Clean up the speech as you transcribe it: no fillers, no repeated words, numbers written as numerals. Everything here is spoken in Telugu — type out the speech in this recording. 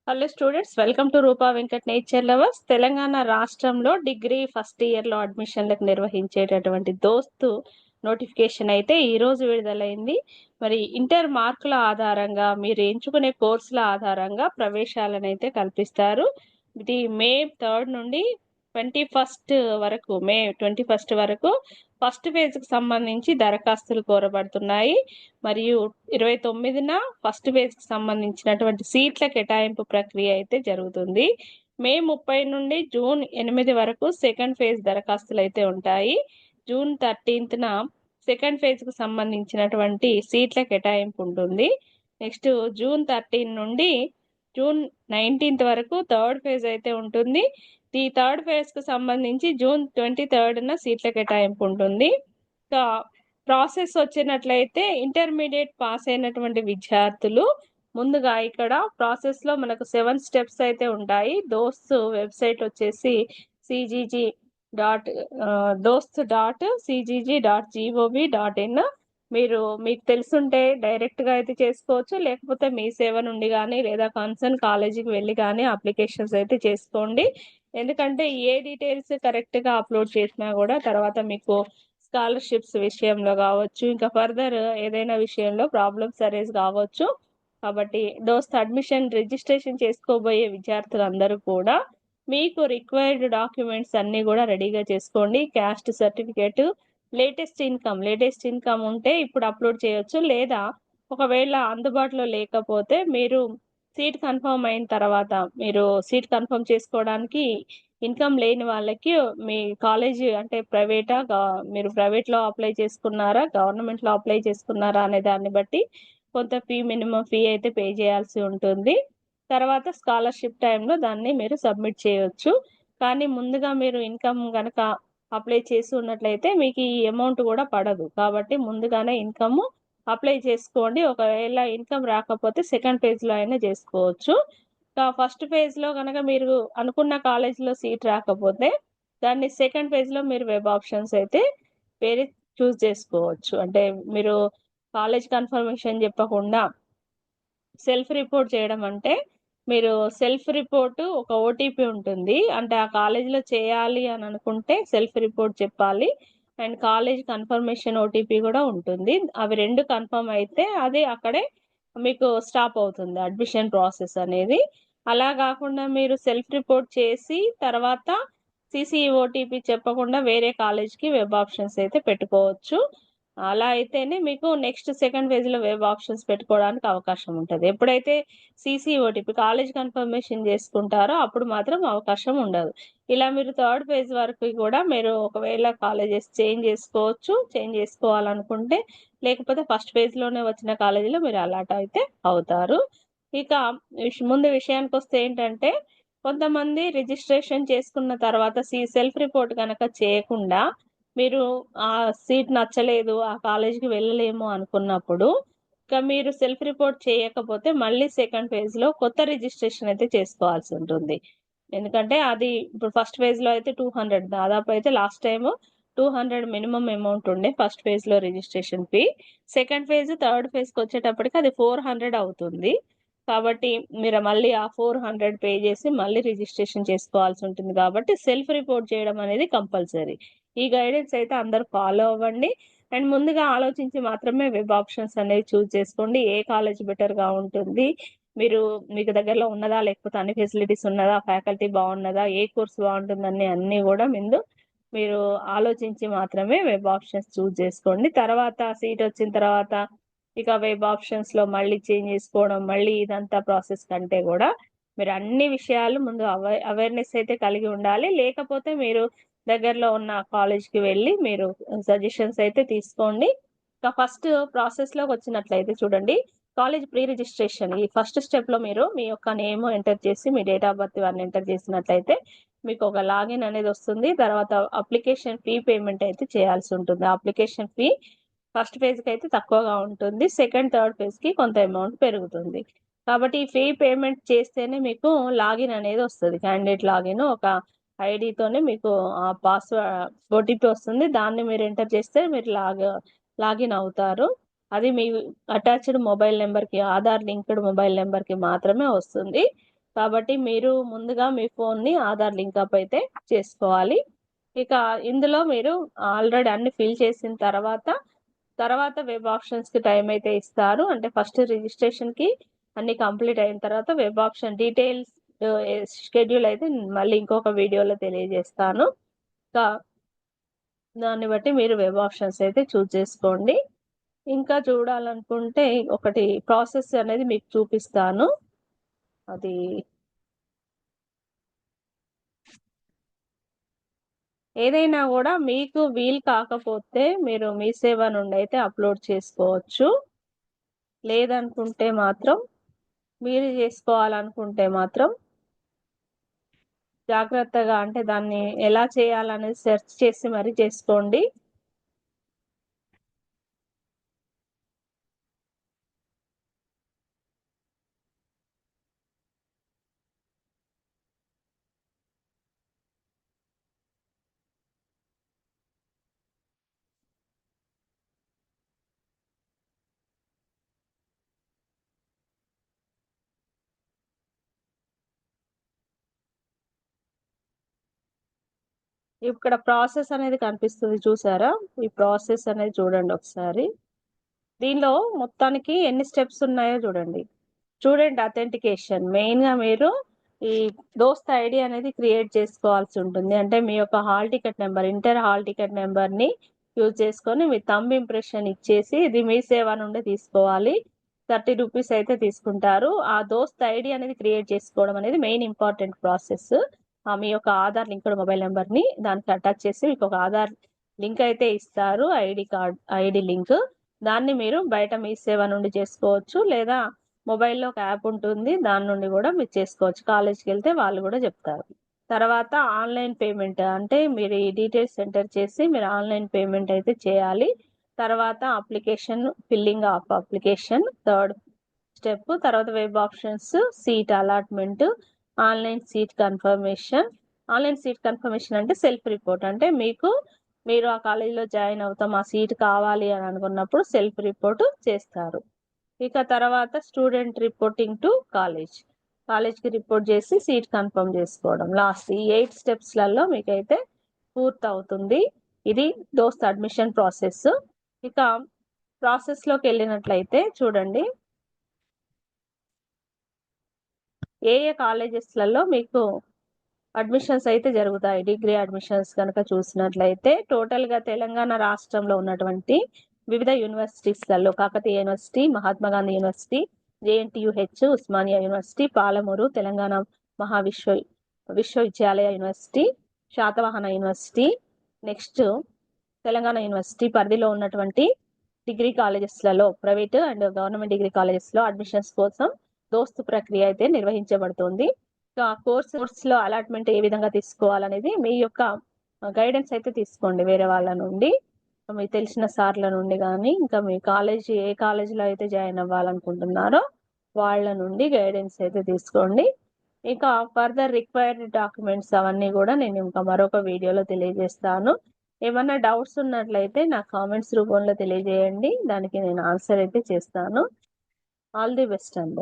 Hello students, welcome to Roopa Venkat nature lovers. Telangana రాష్ట్రంలో డిగ్రీ ఫస్ట్ ఇయర్ లో అడ్మిషన్లకు నిర్వహించేటటువంటి దోస్తు నోటిఫికేషన్ అయితే ఈ రోజు విడుదలైంది. మరి ఇంటర్ మార్కుల ఆధారంగా మీరు ఎంచుకునే కోర్సుల ఆధారంగా ప్రవేశాలను అయితే కల్పిస్తారు. ఇది మే 3 నుండి 21 వరకు, మే 21 వరకు ఫస్ట్ ఫేజ్కి సంబంధించి దరఖాస్తులు కోరబడుతున్నాయి. మరియు 29న ఫస్ట్ ఫేజ్కి సంబంధించినటువంటి సీట్ల కేటాయింపు ప్రక్రియ అయితే జరుగుతుంది. మే 30 నుండి జూన్ 8 వరకు సెకండ్ ఫేజ్ దరఖాస్తులు అయితే ఉంటాయి. జూన్ 13న సెకండ్ ఫేజ్కి సంబంధించినటువంటి సీట్ల కేటాయింపు ఉంటుంది. నెక్స్ట్ జూన్ 13 నుండి జూన్ 19 వరకు థర్డ్ ఫేజ్ అయితే ఉంటుంది. ఈ థర్డ్ ఫేజ్కి సంబంధించి జూన్ 23న సీట్ల కేటాయింపు ఉంటుంది. ఇంకా ప్రాసెస్ వచ్చినట్లయితే ఇంటర్మీడియట్ పాస్ అయినటువంటి విద్యార్థులు ముందుగా ఇక్కడ ప్రాసెస్ లో మనకు 7 స్టెప్స్ అయితే ఉంటాయి. వెబ్సైట్ వచ్చేసి cgg డాట్ cgg.gov.in. మీకు తెలుసుంటే డైరెక్ట్ గా అయితే చేసుకోవచ్చు, లేకపోతే మీ సేవ నుండి కానీ లేదా కన్సర్న్ కాలేజీకి వెళ్ళి కానీ అప్లికేషన్స్ అయితే చేసుకోండి. ఎందుకంటే ఏ డీటెయిల్స్ కరెక్ట్ గా అప్లోడ్ చేసినా కూడా తర్వాత మీకు స్కాలర్షిప్స్ విషయంలో కావచ్చు, ఇంకా ఫర్దర్ ఏదైనా విషయంలో ప్రాబ్లమ్స్ అరేజ్ కావచ్చు. కాబట్టి అడ్మిషన్ రిజిస్ట్రేషన్ చేసుకోబోయే విద్యార్థులందరూ కూడా మీకు రిక్వైర్డ్ డాక్యుమెంట్స్ అన్ని కూడా రెడీగా చేసుకోండి. క్యాస్ట్ సర్టిఫికేట్, లేటెస్ట్ ఇన్కమ్ ఉంటే ఇప్పుడు అప్లోడ్ చేయొచ్చు. లేదా ఒకవేళ అందుబాటులో లేకపోతే మీరు సీట్ కన్ఫర్మ్ అయిన తర్వాత మీరు సీట్ కన్ఫర్మ్ చేసుకోవడానికి ఇన్కమ్ లేని వాళ్ళకి మీ కాలేజ్ అంటే మీరు ప్రైవేట్ లో అప్లై చేసుకున్నారా, గవర్నమెంట్ లో అప్లై చేసుకున్నారా అనే దాన్ని బట్టి కొంత మినిమం ఫీ అయితే పే చేయాల్సి ఉంటుంది. తర్వాత స్కాలర్షిప్ టైంలో దాన్ని మీరు సబ్మిట్ చేయొచ్చు. కానీ ముందుగా మీరు ఇన్కమ్ కనుక అప్లై చేసి ఉన్నట్లయితే మీకు ఈ అమౌంట్ కూడా పడదు. కాబట్టి ముందుగానే ఇన్కమ్ అప్లై చేసుకోండి. ఒకవేళ ఇన్కమ్ రాకపోతే సెకండ్ ఫేజ్ లో అయినా చేసుకోవచ్చు. ఫస్ట్ ఫేజ్ లో కనుక మీరు అనుకున్న కాలేజీలో సీట్ రాకపోతే దాన్ని సెకండ్ ఫేజ్ లో మీరు వెబ్ ఆప్షన్స్ అయితే వేరే చూస్ చేసుకోవచ్చు. అంటే మీరు కాలేజ్ కన్ఫర్మేషన్ చెప్పకుండా సెల్ఫ్ రిపోర్ట్ చేయడం అంటే, మీరు సెల్ఫ్ రిపోర్ట్ ఒక ఓటీపీ ఉంటుంది. అంటే ఆ కాలేజీలో చేయాలి అని అనుకుంటే సెల్ఫ్ రిపోర్ట్ చెప్పాలి. అండ్ కాలేజ్ కన్ఫర్మేషన్ ఓటీపీ కూడా ఉంటుంది. అవి రెండు కన్ఫర్మ్ అయితే అది అక్కడే మీకు స్టాప్ అవుతుంది అడ్మిషన్ ప్రాసెస్ అనేది. అలా కాకుండా మీరు సెల్ఫ్ రిపోర్ట్ చేసి తర్వాత సిసి ఓటీపీ చెప్పకుండా వేరే కాలేజ్కి వెబ్ ఆప్షన్స్ అయితే పెట్టుకోవచ్చు. అలా అయితేనే మీకు నెక్స్ట్ సెకండ్ ఫేజ్ లో వెబ్ ఆప్షన్స్ పెట్టుకోవడానికి అవకాశం ఉంటుంది. ఎప్పుడైతే సిసి ఓటీపీ కాలేజ్ కన్ఫర్మేషన్ చేసుకుంటారో అప్పుడు మాత్రం అవకాశం ఉండదు. ఇలా మీరు థర్డ్ ఫేజ్ వరకు కూడా మీరు ఒకవేళ కాలేజెస్ చేంజ్ చేసుకోవాలనుకుంటే, లేకపోతే ఫస్ట్ ఫేజ్ లోనే వచ్చిన కాలేజీలో మీరు అలాట్ అయితే అవుతారు. ఇక ముందు విషయానికి వస్తే ఏంటంటే, కొంతమంది రిజిస్ట్రేషన్ చేసుకున్న తర్వాత సెల్ఫ్ రిపోర్ట్ కనుక చేయకుండా మీరు ఆ సీట్ నచ్చలేదు, ఆ కాలేజీకి వెళ్ళలేము అనుకున్నప్పుడు ఇక మీరు సెల్ఫ్ రిపోర్ట్ చేయకపోతే మళ్ళీ సెకండ్ ఫేజ్ లో కొత్త రిజిస్ట్రేషన్ అయితే చేసుకోవాల్సి ఉంటుంది. ఎందుకంటే అది ఇప్పుడు ఫస్ట్ ఫేజ్ లో అయితే 200, దాదాపు అయితే లాస్ట్ టైం 200 మినిమం అమౌంట్ ఉండే ఫస్ట్ ఫేజ్ లో registration fee. Second phase third phase కి వచ్చేటప్పటికి అది 400 అవుతుంది. కాబట్టి మీరు మళ్ళీ ఆ 400 పే చేసి మళ్ళీ రిజిస్ట్రేషన్ చేసుకోవాల్సి ఉంటుంది. కాబట్టి సెల్ఫ్ రిపోర్ట్ చేయడం అనేది కంపల్సరీ. ఈ గైడెన్స్ అయితే అందరూ ఫాలో అవ్వండి. అండ్ ముందుగా ఆలోచించి మాత్రమే వెబ్ ఆప్షన్స్ అనేవి చూస్ చేసుకోండి. ఏ కాలేజ్ బెటర్ గా ఉంటుంది, మీకు దగ్గరలో ఉన్నదా, లేకపోతే అన్ని ఫెసిలిటీస్ ఉన్నదా, ఫ్యాకల్టీ బాగున్నదా, ఏ కోర్స్ బాగుంటుందని అన్ని కూడా మీరు ఆలోచించి మాత్రమే వెబ్ ఆప్షన్స్ చూస్ చేసుకోండి. తర్వాత సీట్ వచ్చిన తర్వాత ఇక వెబ్ ఆప్షన్స్ లో మళ్ళీ చేంజ్ చేసుకోవడం, మళ్ళీ ఇదంతా ప్రాసెస్ కంటే కూడా మీరు అన్ని విషయాలు ముందు అవేర్నెస్ అయితే కలిగి ఉండాలి. లేకపోతే మీరు దగ్గరలో ఉన్న కాలేజ్కి వెళ్ళి మీరు సజెషన్స్ అయితే తీసుకోండి. ఇక ఫస్ట్ ప్రాసెస్ లోకి వచ్చినట్లయితే చూడండి, కాలేజ్ ప్రీ రిజిస్ట్రేషన్ ఈ ఫస్ట్ స్టెప్ లో మీరు మీ యొక్క నేమ్ ఎంటర్ చేసి మీ డేట్ ఆఫ్ బర్త్ ఇవన్నీ ఎంటర్ చేసినట్లయితే మీకు ఒక లాగిన్ అనేది వస్తుంది. తర్వాత అప్లికేషన్ ఫీ పేమెంట్ అయితే చేయాల్సి ఉంటుంది. అప్లికేషన్ ఫీ ఫస్ట్ ఫేజ్ కి అయితే తక్కువగా ఉంటుంది, సెకండ్ థర్డ్ ఫేజ్ కి కొంత అమౌంట్ పెరుగుతుంది. కాబట్టి ఈ ఫీ పేమెంట్ చేస్తేనే మీకు లాగిన్ అనేది వస్తుంది. క్యాండిడేట్ లాగిన్ ఒక ఐడితోనే మీకు ఆ పాస్వర్డ్ ఓటీపీ వస్తుంది. దాన్ని మీరు ఎంటర్ చేస్తే మీరు లాగిన్ అవుతారు. అది మీ అటాచ్డ్ మొబైల్ నెంబర్కి, ఆధార్ లింక్డ్ మొబైల్ నెంబర్కి మాత్రమే వస్తుంది. కాబట్టి మీరు ముందుగా మీ ఫోన్ని ఆధార్ లింక్ అప్ అయితే చేసుకోవాలి. ఇక ఇందులో మీరు ఆల్రెడీ అన్ని ఫిల్ చేసిన తర్వాత వెబ్ ఆప్షన్స్కి టైం అయితే ఇస్తారు. అంటే ఫస్ట్ రిజిస్ట్రేషన్కి అన్ని కంప్లీట్ అయిన తర్వాత వెబ్ ఆప్షన్ డీటెయిల్స్ షెడ్యూల్ అయితే మళ్ళీ ఇంకొక వీడియోలో తెలియజేస్తాను. ఇంకా దాన్ని బట్టి మీరు వెబ్ ఆప్షన్స్ అయితే చూస్ చేసుకోండి. ఇంకా చూడాలనుకుంటే ఒకటి ప్రాసెస్ అనేది మీకు చూపిస్తాను. అది ఏదైనా కూడా మీకు వీలు కాకపోతే మీరు మీ సేవ నుండి అయితే అప్లోడ్ చేసుకోవచ్చు. లేదనుకుంటే మాత్రం మీరు చేసుకోవాలనుకుంటే మాత్రం జాగ్రత్తగా అంటే దాన్ని ఎలా చేయాలనేది సెర్చ్ చేసి మరీ చేసుకోండి. ఇక్కడ ప్రాసెస్ అనేది కనిపిస్తుంది చూసారా? ఈ ప్రాసెస్ అనేది చూడండి ఒకసారి. దీనిలో మొత్తానికి ఎన్ని స్టెప్స్ ఉన్నాయో చూడండి. స్టూడెంట్ అథెంటికేషన్ మెయిన్గా మీరు ఈ దోస్త్ ఐడి అనేది క్రియేట్ చేసుకోవాల్సి ఉంటుంది. అంటే మీ యొక్క hall ticket number, inter hall ticket నెంబర్ని యూజ్ చేసుకొని మీ థంబ్ ఇంప్రెషన్ ఇచ్చేసి ఇది మీ సేవ నుండి తీసుకోవాలి. 30 రూపీస్ అయితే తీసుకుంటారు. ఆ దోస్త్ ఐడి అనేది క్రియేట్ చేసుకోవడం అనేది మెయిన్ ఇంపార్టెంట్ ప్రాసెస్. మీ యొక్క ఆధార్ లింక్డ్ మొబైల్ నెంబర్ని దానికి అటాచ్ చేసి మీకు ఒక ఆధార్ లింక్ అయితే ఇస్తారు, ఐడి లింక్. దాన్ని మీరు బయట మీ సేవ నుండి చేసుకోవచ్చు, లేదా మొబైల్లో ఒక యాప్ ఉంటుంది, దాని నుండి కూడా మీరు చేసుకోవచ్చు. కాలేజ్కి వెళ్తే వాళ్ళు కూడా చెప్తారు. తర్వాత ఆన్లైన్ పేమెంట్ అంటే మీరు ఈ డీటెయిల్స్ ఎంటర్ చేసి మీరు ఆన్లైన్ పేమెంట్ అయితే చేయాలి. తర్వాత application filling of application third step. తర్వాత web options, seat allotment, online seat confirmation. Online seat confirmation అంటే సెల్ఫ్ రిపోర్ట్. అంటే మీరు ఆ కాలేజీలో జాయిన్ అవుతాం, ఆ సీట్ కావాలి అని అనుకున్నప్పుడు సెల్ఫ్ రిపోర్ట్ చేస్తారు. ఇక తర్వాత స్టూడెంట్ రిపోర్టింగ్ టు కాలేజ్కి రిపోర్ట్ చేసి సీట్ కన్ఫర్మ్ చేసుకోవడం. లాస్ట్ ఈ 8 స్టెప్స్లలో మీకైతే పూర్తవుతుంది. ఇది దోస్త్ అడ్మిషన్ ప్రాసెస్. ఇక ప్రాసెస్లోకి వెళ్ళినట్లయితే చూడండి, ఏ కాలేజెస్లలో మీకు అడ్మిషన్స్ అయితే జరుగుతాయి. డిగ్రీ అడ్మిషన్స్ కనుక చూసినట్లయితే టోటల్గా తెలంగాణ రాష్ట్రంలో ఉన్నటువంటి వివిధ యూనివర్సిటీస్లలో Kakatiya university, Mahatma Gandhi university, JNTUH, Osmania university, Palamuru Telangana విశ్వవిద్యాలయ university, Satavahana university, next Telangana university పరిధిలో ఉన్నటువంటి డిగ్రీ కాలేజెస్లలో, ప్రైవేట్ అండ్ గవర్నమెంట్ డిగ్రీ కాలేజెస్లో అడ్మిషన్స్ కోసం దోస్తు ప్రక్రియ అయితే నిర్వహించబడుతుంది. కోర్సులో అలాట్మెంట్ ఏ విధంగా తీసుకోవాలనేది మీ యొక్క గైడెన్స్ అయితే తీసుకోండి వేరే వాళ్ళ నుండి, మీకు తెలిసిన సార్ల నుండి కానీ, ఇంకా మీ ఏ కాలేజీలో అయితే జాయిన్ అవ్వాలనుకుంటున్నారో వాళ్ళ నుండి గైడెన్స్ అయితే తీసుకోండి. ఇక ఫర్దర్ రిక్వైర్డ్ డాక్యుమెంట్స్ అవన్నీ కూడా నేను ఇంకా మరొక వీడియోలో తెలియజేస్తాను. ఏమన్నా డౌట్స్ ఉన్నట్లయితే నా కామెంట్స్ రూపంలో తెలియజేయండి, దానికి నేను ఆన్సర్ అయితే చేస్తాను. ఆల్ ది బెస్ట్ అందరు.